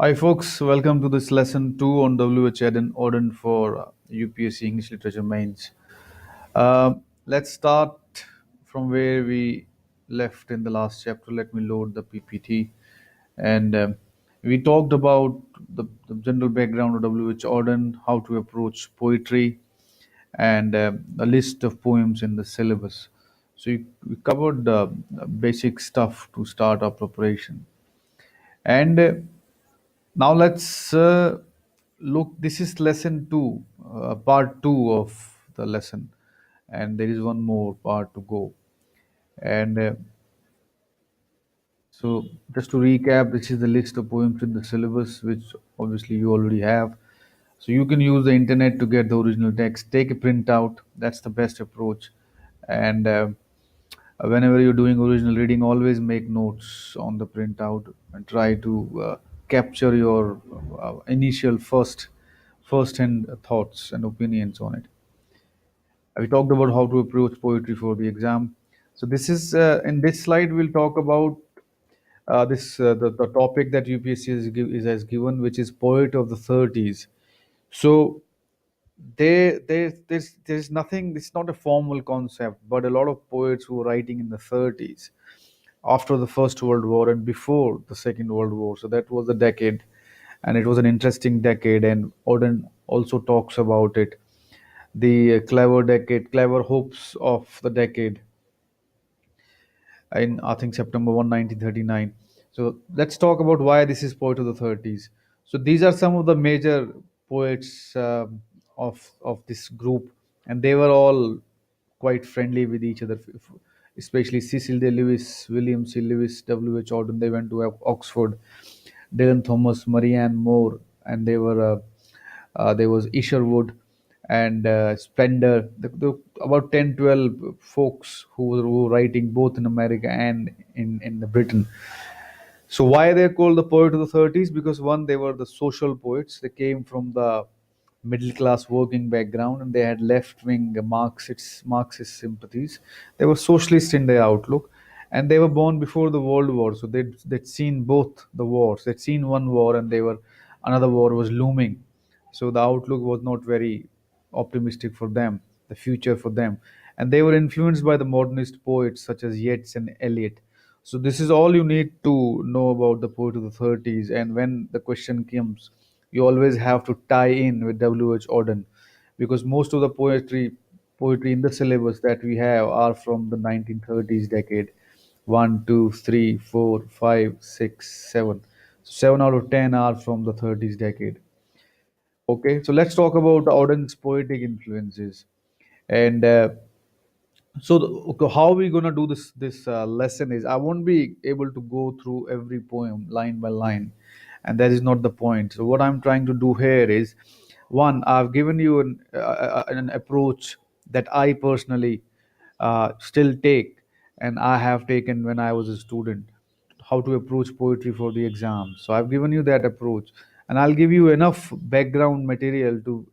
Hi folks, welcome to this lesson 2 on Wh Auden for UPSC English Literature Mains. Let's start from where we left in the last chapter. Let me load the PPT. And we talked about the general background of Wh Auden, how to approach poetry, and a list of poems in the syllabus. So we covered basic stuff to start our preparation. And now let's look. This is lesson two, part two of the lesson, and there is one more part to go. And so, just to recap, this is the list of poems in the syllabus, which obviously you already have. So you can use the internet to get the original text. Take a printout. That's the best approach. And whenever you're doing original reading, always make notes on the printout and try to capture your initial first-hand thoughts and opinions on it. We talked about how to approach poetry for the exam. So this is in this slide we'll talk about the topic that UPSC has given, which is poet of the 30s. So there's nothing. It's not a formal concept, but a lot of poets who were writing in the 30s, after the First World War and before the Second World War. So that was the decade, and it was an interesting decade. And Auden also talks about it, the clever decade, clever hopes of the decade in I think September 1939. So let's talk about why this is poet of the 30s. So these are some of the major poets of this group, and they were all quite friendly with each other. Especially Cecil D. Lewis, William C. Lewis, W. H. Auden. They went to Oxford. Dylan Thomas, Marianne Moore, and there was Isherwood and Splendor. About 10, 12 folks who were writing both in America and in the Britain. So why they're called the poet of the 30s? Because one, they were the social poets. They came from the middle class working background, and they had left wing Marxist sympathies. They were socialist in their outlook, and they were born before the World War. So they'd seen both the wars. They'd seen one war, and another war was looming. So the outlook was not very optimistic for them, the future for them. And they were influenced by the modernist poets such as Yeats and Eliot. So this is all you need to know about the poet of the 30s. And when the question comes, you always have to tie in with W.H. Auden, because most of the poetry in the syllabus that we have are from the 1930s decade. One, two, three, four, five, six, seven. 7 out of 10 are from the 30s decade. Okay, so let's talk about Auden's poetic influences. And okay, how we gonna do this lesson is, I won't be able to go through every poem line by line, and that is not the point. So what I'm trying to do here is, one, I've given you an approach that I personally still take, and I have taken when I was a student, how to approach poetry for the exam. So I've given you that approach, and I'll give you enough background material to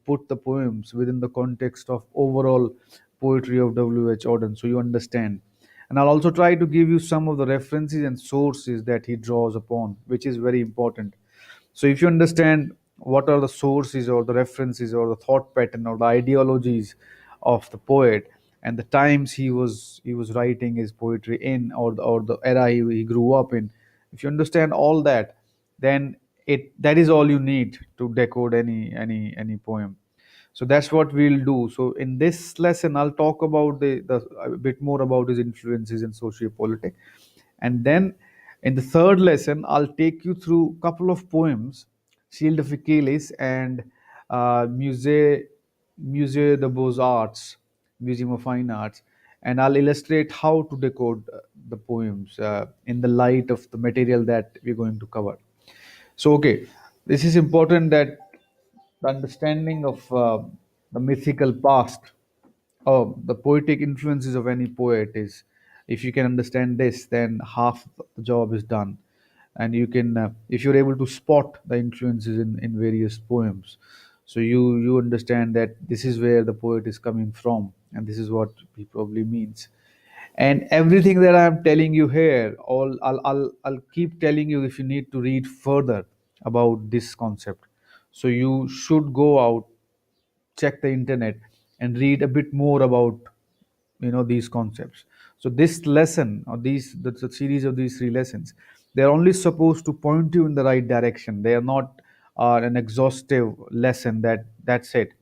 put the poems within the context of overall poetry of W.H. Auden, so you understand. And I'll also try to give you some of the references and sources that he draws upon, which is very important. So if you understand what are the sources or the references or the thought pattern or the ideologies of the poet, and the times he was writing his poetry in, or the era he grew up in, if you understand all that, then that is all you need to decode any poem. So that's what we'll do. So in this lesson, I'll talk about the a bit more about his influences in sociopolitics, and then in the third lesson, I'll take you through a couple of poems, Shield of Achilles and Musée de Beaux Arts, Museum of Fine Arts, and I'll illustrate how to decode the poems in the light of the material that we're going to cover. So, okay, this is important, that the understanding of the mythical past, oh, the poetic influences of any poet is, if you can understand this, then half the job is done. And you can, if you're able to spot the influences in various poems, so you understand that this is where the poet is coming from, and this is what he probably means. And everything that I'm telling you here, all I'll keep telling you if you need to read further. about this concept. So you should go out, check the internet, and read a bit more about these concepts. So this lesson, or the series of these three lessons, they're only supposed to point you in the right direction. They are not an exhaustive lesson that's it.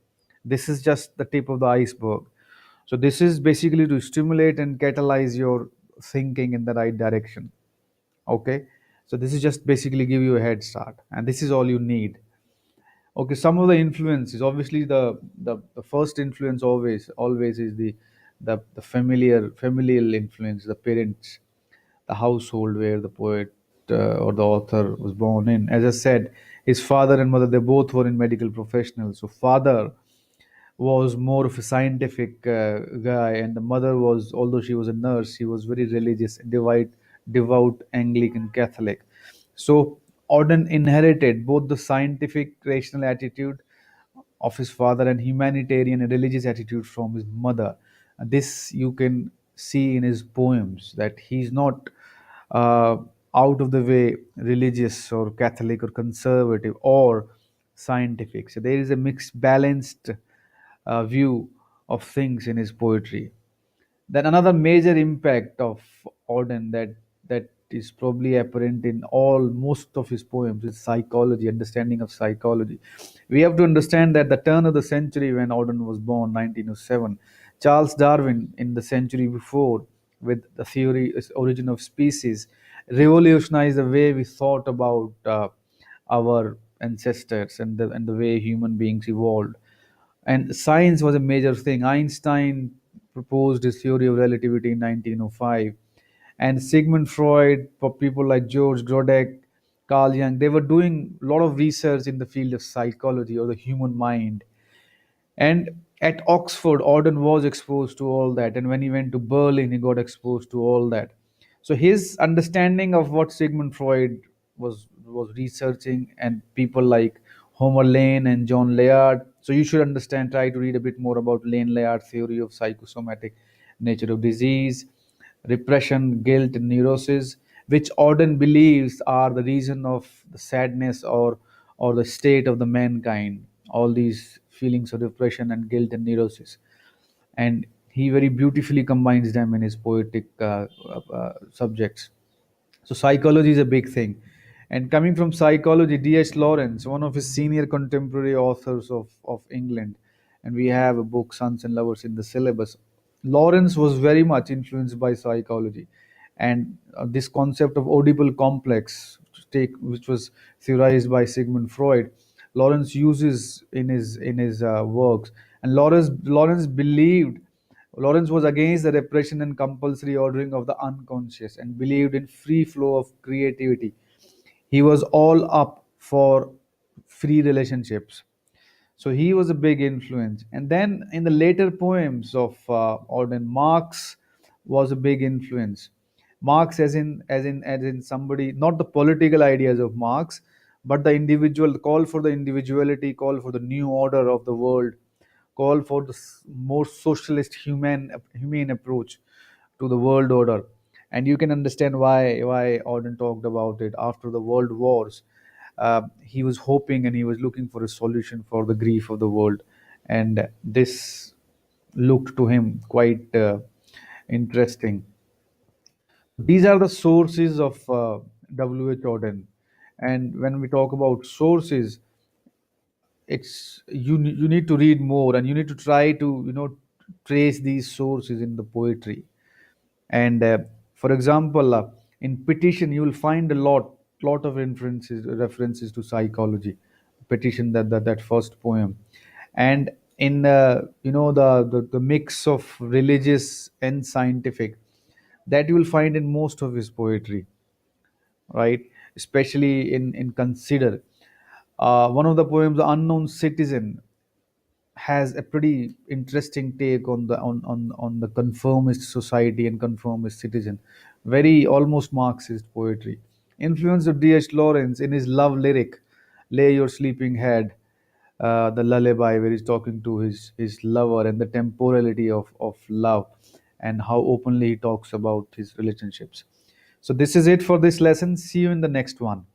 This is just the tip of the iceberg. So this is basically to stimulate and catalyze your thinking in the right direction. Okay, so this is just basically give you a head start, and this is all you need. Okay, some of the influences, obviously the first influence always is the familial influence, the parents, the household where the poet or the author was born in. As I said, his father and mother, they both were in medical professionals. So father was more of a scientific guy, and the mother was, although she was a nurse, she was very religious, devout Anglican Catholic. So Auden inherited both the scientific, rational attitude of his father and humanitarian and religious attitude from his mother. This you can see in his poems, that he's not uh, out of the way religious or Catholic or conservative or scientific. So there is a mixed, balanced view of things in his poetry. Then another major impact of Auden that is probably apparent in all most of his poems is psychology, understanding of psychology. We have to understand that the turn of the century when Auden was born, 1907, Charles Darwin in the century before with the theory origin of species revolutionized the way we thought about our ancestors and the way human beings evolved. And science was a major thing. Einstein proposed his theory of relativity in 1905, and Sigmund Freud, for people like George Grodek, Carl Jung, they were doing a lot of research in the field of psychology or the human mind. And at Oxford, Auden was exposed to all that. And when he went to Berlin, he got exposed to all that. So his understanding of what Sigmund Freud was researching, and people like Homer Lane and John Layard. So you should understand, try to read a bit more about Lane Layard's theory of psychosomatic nature of disease, repression, guilt, and neurosis, which Auden believes are the reason of the sadness or the state of the mankind. All these feelings of depression and guilt and neurosis, and he very beautifully combines them in his poetic subjects. So psychology is a big thing. And coming from psychology, D.H. Lawrence, one of his senior contemporary authors of England, and we have a book, Sons and Lovers, in the syllabus. Lawrence was very much influenced by psychology. And this concept of audible complex, which was theorized by Sigmund Freud, Lawrence uses in his works. And Lawrence was against the repression and compulsory ordering of the unconscious and believed in free flow of creativity. He was all up for free relationships. So he was a big influence. And then in the later poems of Auden, Marx was a big influence. Marx, as in somebody, not the political ideas of Marx, but the individual, the call for the individuality, call for the new order of the world, call for the more socialist, humane approach to the world order. And you can understand why Auden talked about it after the world wars. He was hoping and he was looking for a solution for the grief of the world, and this looked to him quite interesting. These are the sources of W. H. Auden, and when we talk about sources, you need to read more, and you need to try to trace these sources in the poetry. And for example, in Petition, you will find a lot of references to psychology. Petition, that first poem. And in the mix of religious and scientific, that you will find in most of his poetry, right? Especially in Consider. One of the poems, The Unknown Citizen, has a pretty interesting take on the conformist society and conformist citizen. Very almost Marxist poetry. Influence of D.H. Lawrence in his love lyric, Lay Your Sleeping Head, the lullaby, where he's talking to his lover, and the temporality of love, and how openly he talks about his relationships. So this is it for this lesson. See you in the next one.